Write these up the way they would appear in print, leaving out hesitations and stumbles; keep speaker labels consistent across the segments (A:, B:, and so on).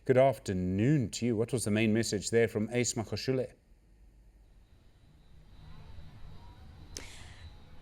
A: Good afternoon to you. What was the main message there from Magashule?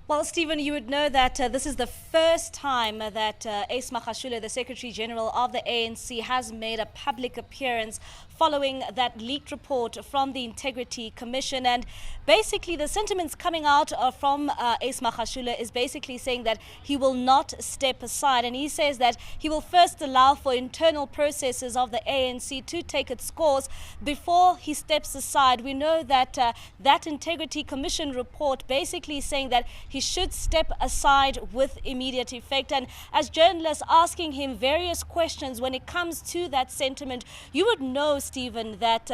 B: Well, Stephen, you would know that this is the first time that Magashule, the Secretary General of the ANC, has made a public appearance following that leaked report from the Integrity Commission. And basically, the sentiments coming out from Magashule is basically saying that he will not step aside. And he says that he will first allow for internal processes of the ANC to take its course before he steps aside. We know that that Integrity Commission report basically saying that he should step aside with immediate effect. And as journalists asking him various questions when it comes to that sentiment, you would know, Stephen, that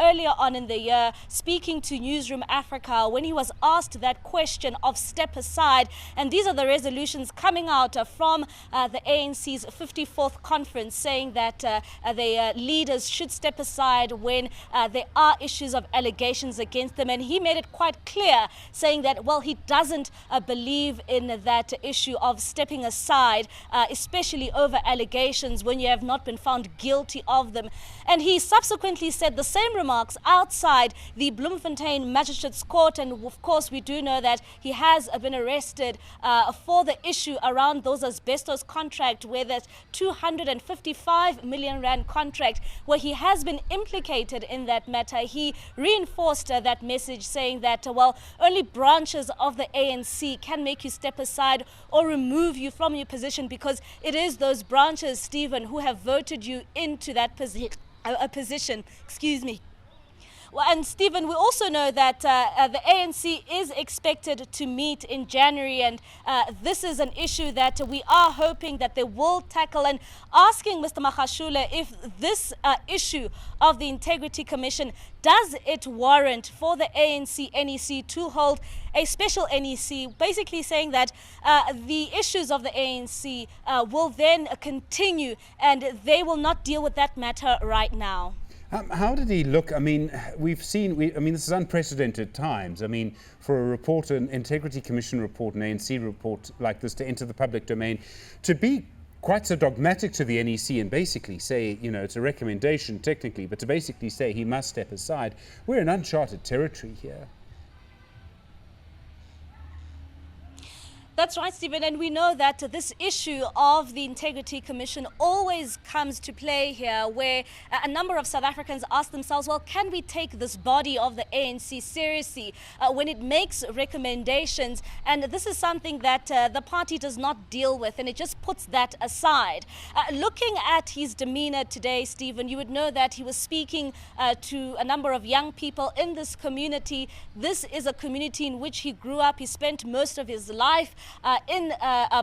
B: earlier on in the year, speaking to Newsroom Africa, when he was asked that question of step aside, and these are the resolutions coming out from the ANC's 54th conference saying that the leaders should step aside when there are issues of allegations against them. And he made it quite clear, saying that, well, he doesn't believe in that issue of stepping aside, especially over allegations when you have not been found guilty of them. And he subsequently said the same remarks outside the Bloemfontein Magistrates Court. And of course, we do know that he has been arrested for the issue around those asbestos contract, where that 255 million rand contract, where he has been implicated in that matter. He reinforced that message, saying that, well, only branches of the ANC can make you step aside or remove you from your position, because it is those branches, Stephen, who have voted you into that position. Excuse me. Well, and Stephen, we also know that the ANC is expected to meet in January, and this is an issue that we are hoping that they will tackle, and asking Mr. Magashule if this issue of the Integrity Commission, does it warrant for the ANC NEC to hold a special NEC, basically saying that the issues of the ANC will then continue and they will not deal with that matter right now.
A: How did he look? I mean, this is unprecedented times. I mean, for a report, an Integrity Commission report, an ANC report like this to enter the public domain, to be quite so dogmatic to the NEC and basically say, you know, it's a recommendation technically, but to basically say he must step aside. We're in uncharted territory here.
B: That's right, Stephen, and we know that this issue of the Integrity Commission always comes to play here, where a number of South Africans ask themselves, well, can we take this body of the ANC seriously when it makes recommendations? And this is something that the party does not deal with, and it just puts that aside. Looking at his demeanor today, Stephen, you would know that he was speaking to a number of young people in this community. This is a community in which he grew up. He spent most of his life in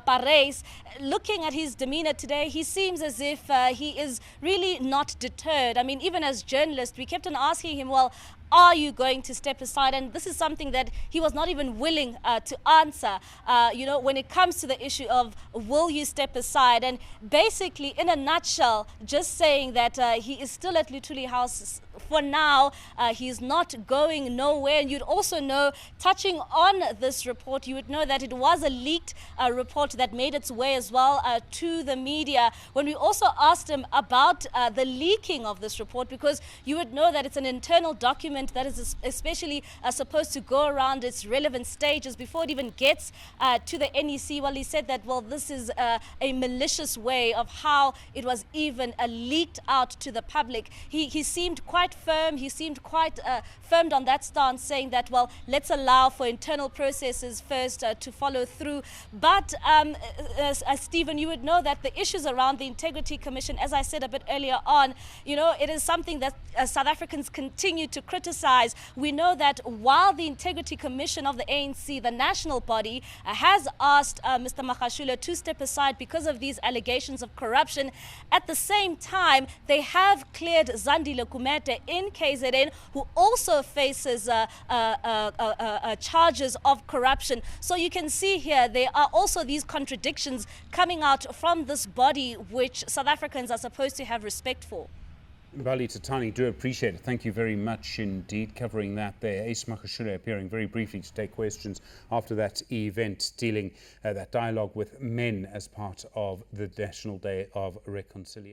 B: Parys. Looking at his demeanor today, he seems as if he is really not deterred. I mean, even as journalists, we kept on asking him, well, are you going to step aside? And this is something that he was not even willing to answer, you know, when it comes to the issue of will you step aside? And basically, in a nutshell, just saying that he is still at Luthuli House for now. He's not going nowhere. And you'd also know, touching on this report, you would know that it was a leaked report that made its way as well to the media. When we also asked him about the leaking of this report, because you would know that it's an internal document that is especially supposed to go around its relevant stages before it even gets to the NEC. Well, he said that, well, this is a malicious way of how it was even leaked out to the public. He seemed quite firm. He seemed quite firm on that stance, saying that, well, let's allow for internal processes first to follow through. But Stephen, you would know that the issues around the Integrity Commission, as I said a bit earlier on, you know, it is something that South Africans continue to criticize. We know that while the Integrity Commission of the ANC, the national body, has asked Mr. Magashule to step aside because of these allegations of corruption, at the same time, they have cleared Zandile Kumete in KZN, who also faces charges of corruption. So you can see here, there are also these contradictions coming out from this body, which South Africans are supposed to have respect for.
A: Bali Tatani, do appreciate it. Thank you very much indeed, covering that there. Magashule appearing very briefly to take questions after that event, dealing that dialogue with men as part of the National Day of Reconciliation.